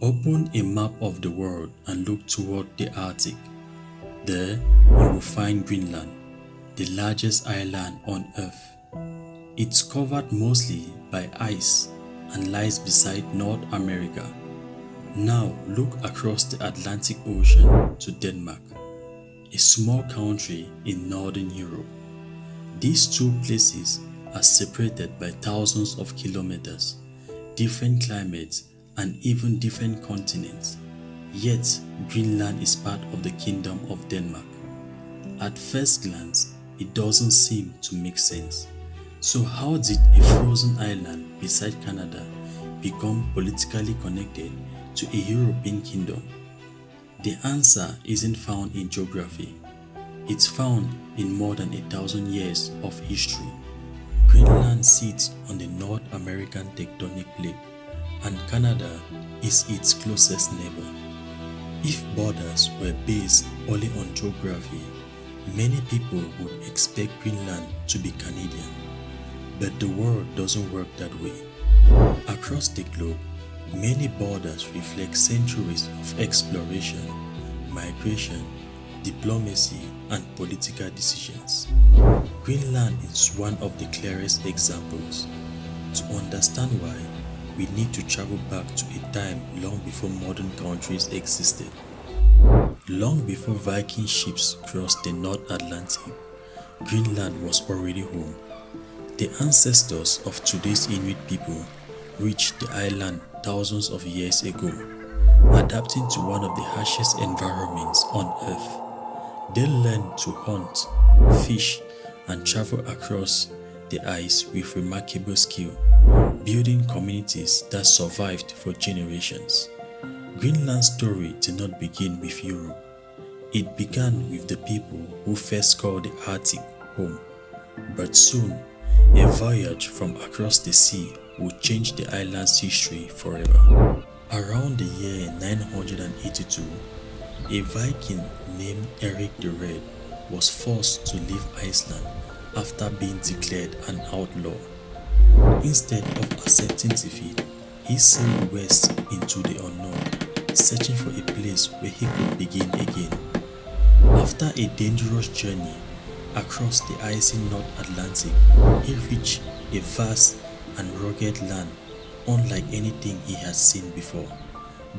Open a map of the world and look toward the Arctic. There, you will find Greenland, the largest island on Earth. It's covered mostly by ice and lies beside North America. Now look across the Atlantic Ocean to Denmark, a small country in northern Europe. These two places are separated by thousands of kilometers, different climates, and even different continents. Yet, Greenland is part of the Kingdom of Denmark. At first glance, it doesn't seem to make sense. So how did a frozen island beside Canada become politically connected to a European kingdom? The answer isn't found in geography. It's found in more than 1,000 years of history. Greenland sits on the North American tectonic plate, and Canada is its closest neighbor. If borders were based only on geography, many people would expect Greenland to be Canadian. But the world doesn't work that way. Across the globe, many borders reflect centuries of exploration, migration, diplomacy, and political decisions. Greenland is one of the clearest examples. To understand why, we need to travel back to a time long before modern countries existed. Long before Viking ships crossed the North Atlantic, Greenland was already home. The ancestors of today's Inuit people reached the island thousands of years ago, adapting to one of the harshest environments on Earth. They learned to hunt, fish, and travel across the ice with remarkable skill, building communities that survived for generations. Greenland's story did not begin with Europe. It began with the people who first called the Arctic home. But soon, a voyage from across the sea would change the island's history forever. Around the year 982, a Viking named Erik the Red was forced to leave Iceland after being declared an outlaw. Instead of accepting defeat, he sailed west into the unknown, searching for a place where he could begin again. After a dangerous journey across the icy North Atlantic, he reached a vast and rugged land unlike anything he had seen before.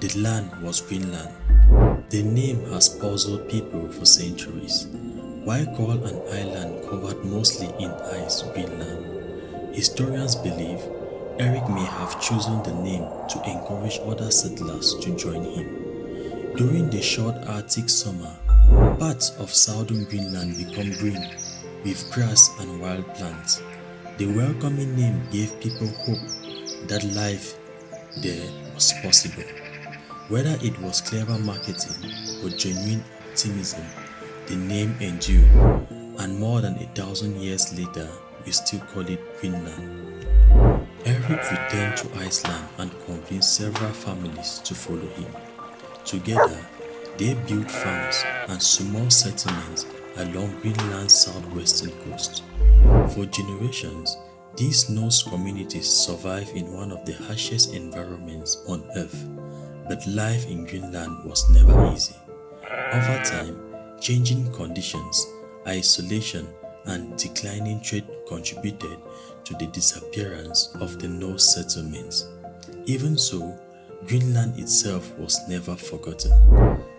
The land was Greenland. The name has puzzled people for centuries. Why call an island covered mostly in ice Greenland? Historians believe Erik may have chosen the name to encourage other settlers to join him. During the short Arctic summer, parts of southern Greenland become green with grass and wild plants. The welcoming name gave people hope that life there was possible. Whether it was clever marketing or genuine optimism, the name endured, and more than 1,000 years later, we still call it Greenland. Erik returned to Iceland and convinced several families to follow him. Together, they built farms and small settlements along Greenland's southwestern coast. For generations, these Norse communities survived in one of the harshest environments on Earth, but life in Greenland was never easy. Over time, changing conditions, isolation, and declining trade contributed to the disappearance of the Norse settlements. Even so, Greenland itself was never forgotten.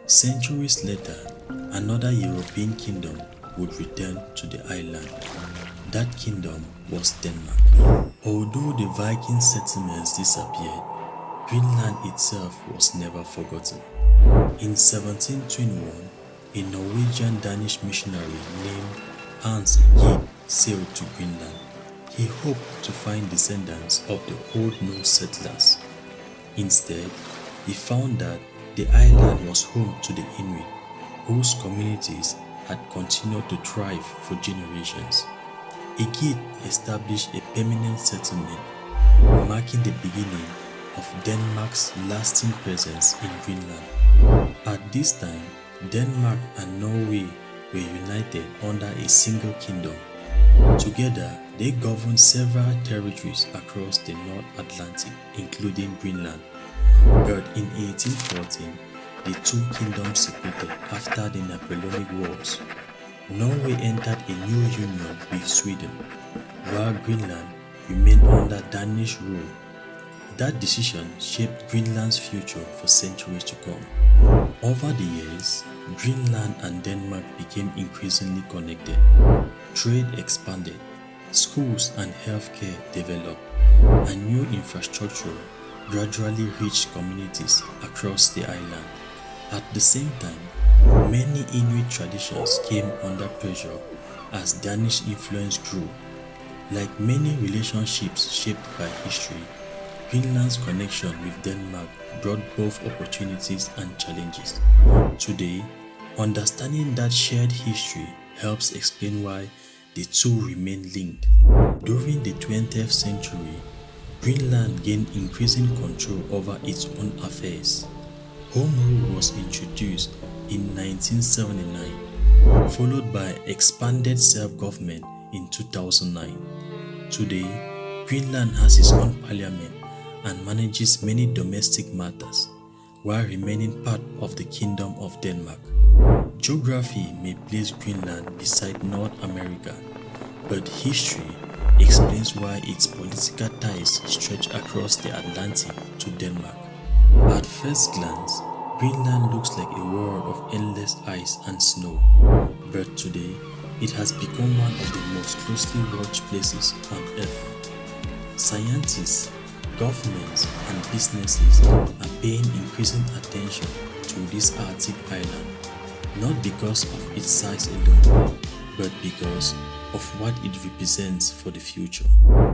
Centuries later, another European kingdom would return to the island. That kingdom was Denmark. Although the Viking settlements disappeared, Greenland itself was never forgotten. In 1721, a Norwegian Danish missionary named Hans Egede sailed to Greenland. He hoped to find descendants of the old Norse settlers. Instead, he found that the island was home to the Inuit, whose communities had continued to thrive for generations. Egede established a permanent settlement, marking the beginning of Denmark's lasting presence in Greenland. At this time, Denmark and Norway were united under a single kingdom. Together, they governed several territories across the North Atlantic, including Greenland. but in 1814, the two kingdoms separated after the Napoleonic Wars. Norway entered a new union with Sweden, while Greenland remained under Danish rule. That decision shaped Greenland's future for centuries to come. Over the years, Greenland and Denmark became increasingly connected. Trade expanded, schools and healthcare developed, and new infrastructure gradually reached communities across the island. At the same time, many Inuit traditions came under pressure as Danish influence grew. Like many relationships shaped by history, Greenland's connection with Denmark brought both opportunities and challenges. Today, understanding that shared history helps explain why the two remain linked. During the 20th century, Greenland gained increasing control over its own affairs. Home rule was introduced in 1979, followed by expanded self-government in 2009. Today, Greenland has its own parliament and manages many domestic matters, while remaining part of the Kingdom of Denmark. Geography may place Greenland beside North America, but history explains why its political ties stretch across the Atlantic to Denmark. At first glance, Greenland looks like a world of endless ice and snow, but today it has become one of the most closely watched places on Earth. Scientists, governments, and businesses are paying increasing attention to this Arctic island, not because of its size alone, but because of what it represents for the future.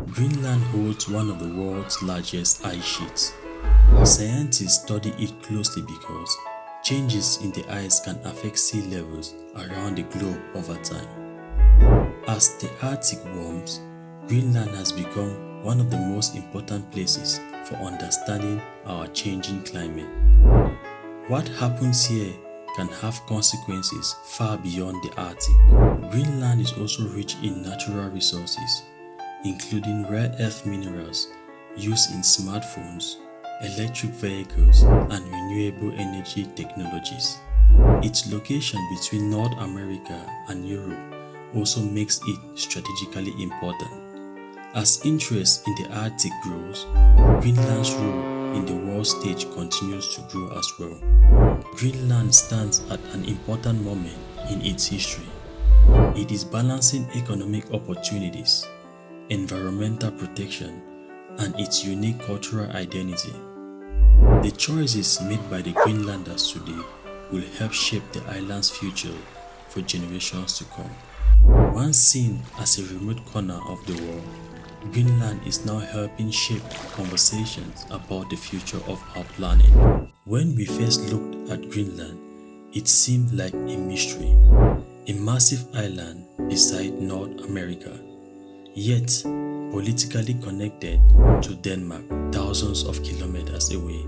Greenland holds one of the world's largest ice sheets. Scientists study it closely because changes in the ice can affect sea levels around the globe over time. As the Arctic warms, Greenland has become one of the most important places for understanding our changing climate. What happens here can have consequences far beyond the Arctic. Greenland is also rich in natural resources, including rare earth minerals used in smartphones, electric vehicles, and renewable energy technologies. Its location between North America and Europe also makes it strategically important. As interest in the Arctic grows, Greenland's role in the world stage continues to grow as well. Greenland stands at an important moment in its history. It is balancing economic opportunities, environmental protection, and its unique cultural identity. The choices made by the Greenlanders today will help shape the island's future for generations to come. Once seen as a remote corner of the world, Greenland is now helping shape conversations about the future of our planet. When we first looked at Greenland, it seemed like a mystery, a massive island beside North America, yet politically connected to Denmark thousands of kilometers away.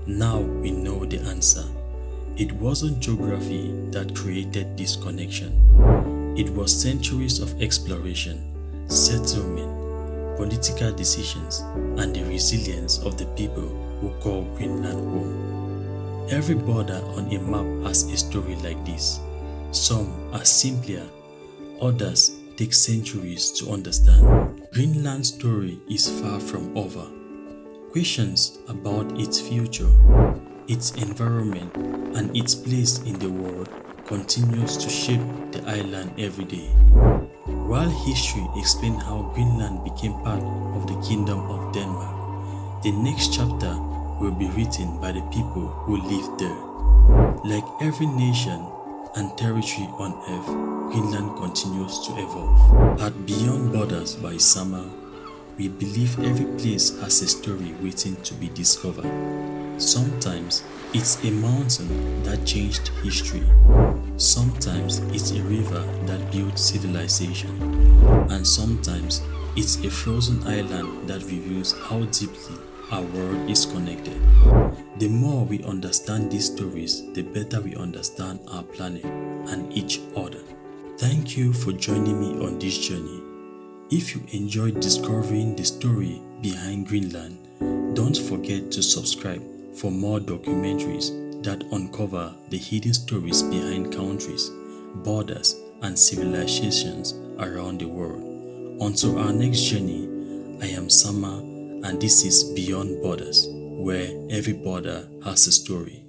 Now we know the answer. It wasn't geography that created this connection. It was centuries of exploration, settlement, political decisions, and the resilience of the people who call Greenland home. Every border on a map has a story like this. Some are simpler, others take centuries to understand. Greenland's story is far from over. Questions about its future, its environment, and its place in the world continues to shape the island every day. While history explains how Greenland became part of the Kingdom of Denmark, the next chapter will be written by the people who lived there. Like every nation and territory on Earth, Greenland continues to evolve. At Beyond Borders by Summer, we believe every place has a story waiting to be discovered. Sometimes it's a mountain that changed history. Sometimes it's a river that built civilization. And sometimes it's a frozen island that reveals how deeply our world is connected. The more we understand these stories, the better we understand our planet and each other. Thank you for joining me on this journey. If you enjoyed discovering the story behind Greenland, don't forget to subscribe for more documentaries that uncover the hidden stories behind countries, borders, and civilizations around the world. Until our next journey, I am Sama, and this is Beyond Borders, where every border has a story.